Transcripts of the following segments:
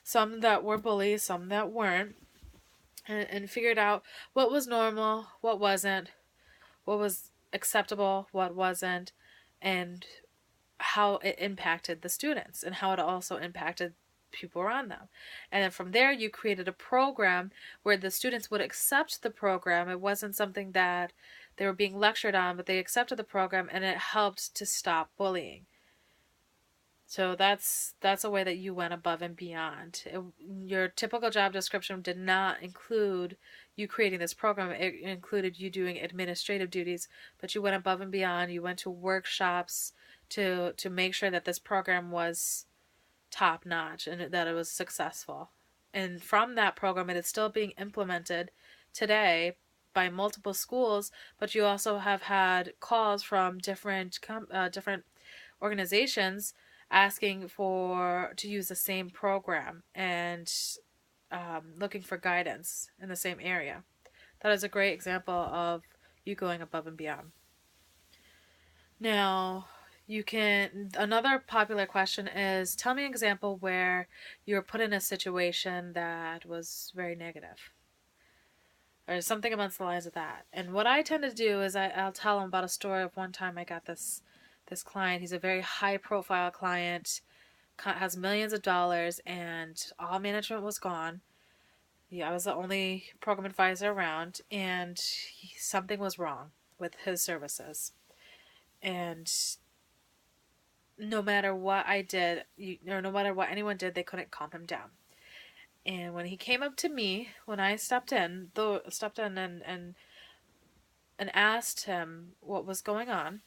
some that were bullies, some that weren't, and figured out what was normal, what was acceptable, what wasn't, and how it impacted the students and how it also impacted people around them. And then from there, you created a program where the students would accept the program. It wasn't something that they were being lectured on, but they accepted the program, and it helped to stop bullying. So that's a way that you went above and beyond. Your typical job description did not include you creating this program. It included you doing administrative duties, but you went above and beyond. You went to workshops to make sure that this program was top notch and that it was successful. And from that program, it is still being implemented today by multiple schools, but you also have had calls from different organizations asking for to use the same program and looking for guidance in the same area. That is a great example of you going above and beyond. Now, another popular question is tell me an example where you were put in a situation that was very negative or something amongst the lines of that. And what I tend to do is I'll tell them about a story of one time I got this client. He's a very high profile client, has millions of dollars, and all management was gone. Yeah, I was the only program advisor around, and something was wrong with his services. And no matter what I did, or no matter what anyone did, they couldn't calm him down. And when he came up to me, when I stepped in, and asked him what was going on,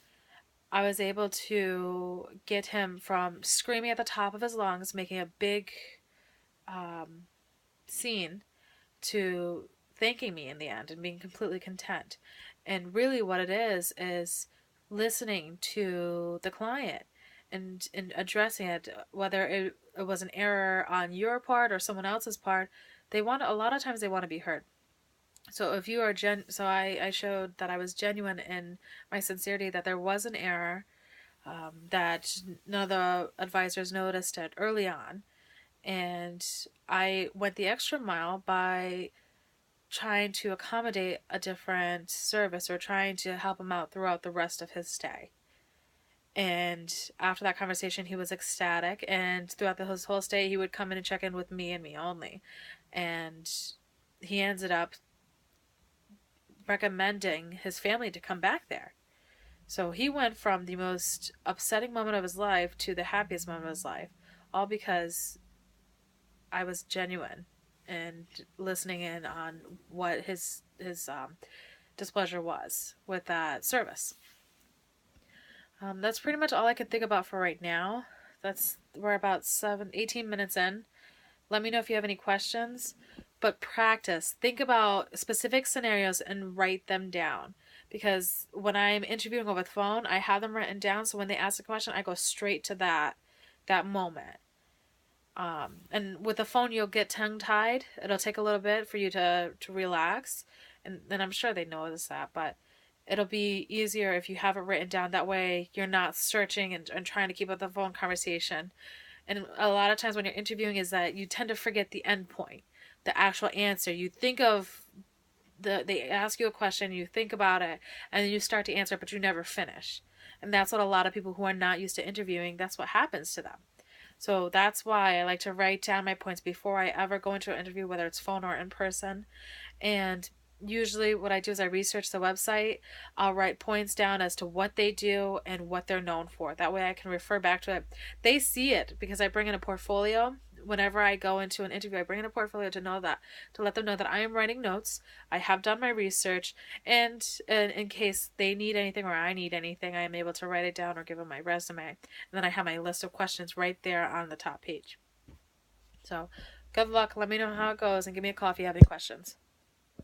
I was able to get him from screaming at the top of his lungs, making a big um, scene, to thanking me in the end and being completely content. And really, what it is listening to the client and addressing it, whether it was an error on your part or someone else's part. A lot of times they want to be heard. So if you are I showed that I was genuine in my sincerity, that there was an error, that none of the advisors noticed it early on, and I went the extra mile by trying to accommodate a different service or trying to help him out throughout the rest of his stay. And after that conversation, he was ecstatic, and throughout his whole stay, he would come in and check in with me and me only. And he ended up recommending his family to come back there. So he went from the most upsetting moment of his life to the happiest moment of his life, all because I was genuine and listening in on what his displeasure was with that service. That's pretty much all I can think about for right now. We're about 18 minutes in. Let me know if you have any questions. But practice. Think about specific scenarios and write them down. Because when I'm interviewing over the phone, I have them written down. So when they ask a question, I go straight to that moment. And with the phone, you'll get tongue tied. It'll take a little bit for you to relax. And then I'm sure they notice that. But it'll be easier if you have it written down. That way you're not searching and trying to keep up the phone conversation. And a lot of times when you're interviewing is that you tend to forget the end point, the actual answer. You think of they ask you a question, you think about it, and then you start to answer, but you never finish. And that's what a lot of people who are not used to interviewing, that's what happens to them. So that's why I like to write down my points before I ever go into an interview, whether it's phone or in person. And usually what I do is I research the website. I'll write points down as to what they do and what they're known for. That way I can refer back to it. They see it because I bring in a portfolio. Whenever I go into an interview, I bring in a portfolio to let them know that I am writing notes. I have done my research, and in case they need anything or I need anything, I am able to write it down or give them my resume. And then I have my list of questions right there on the top page. So, good luck. Let me know how it goes and give me a call if you have any questions.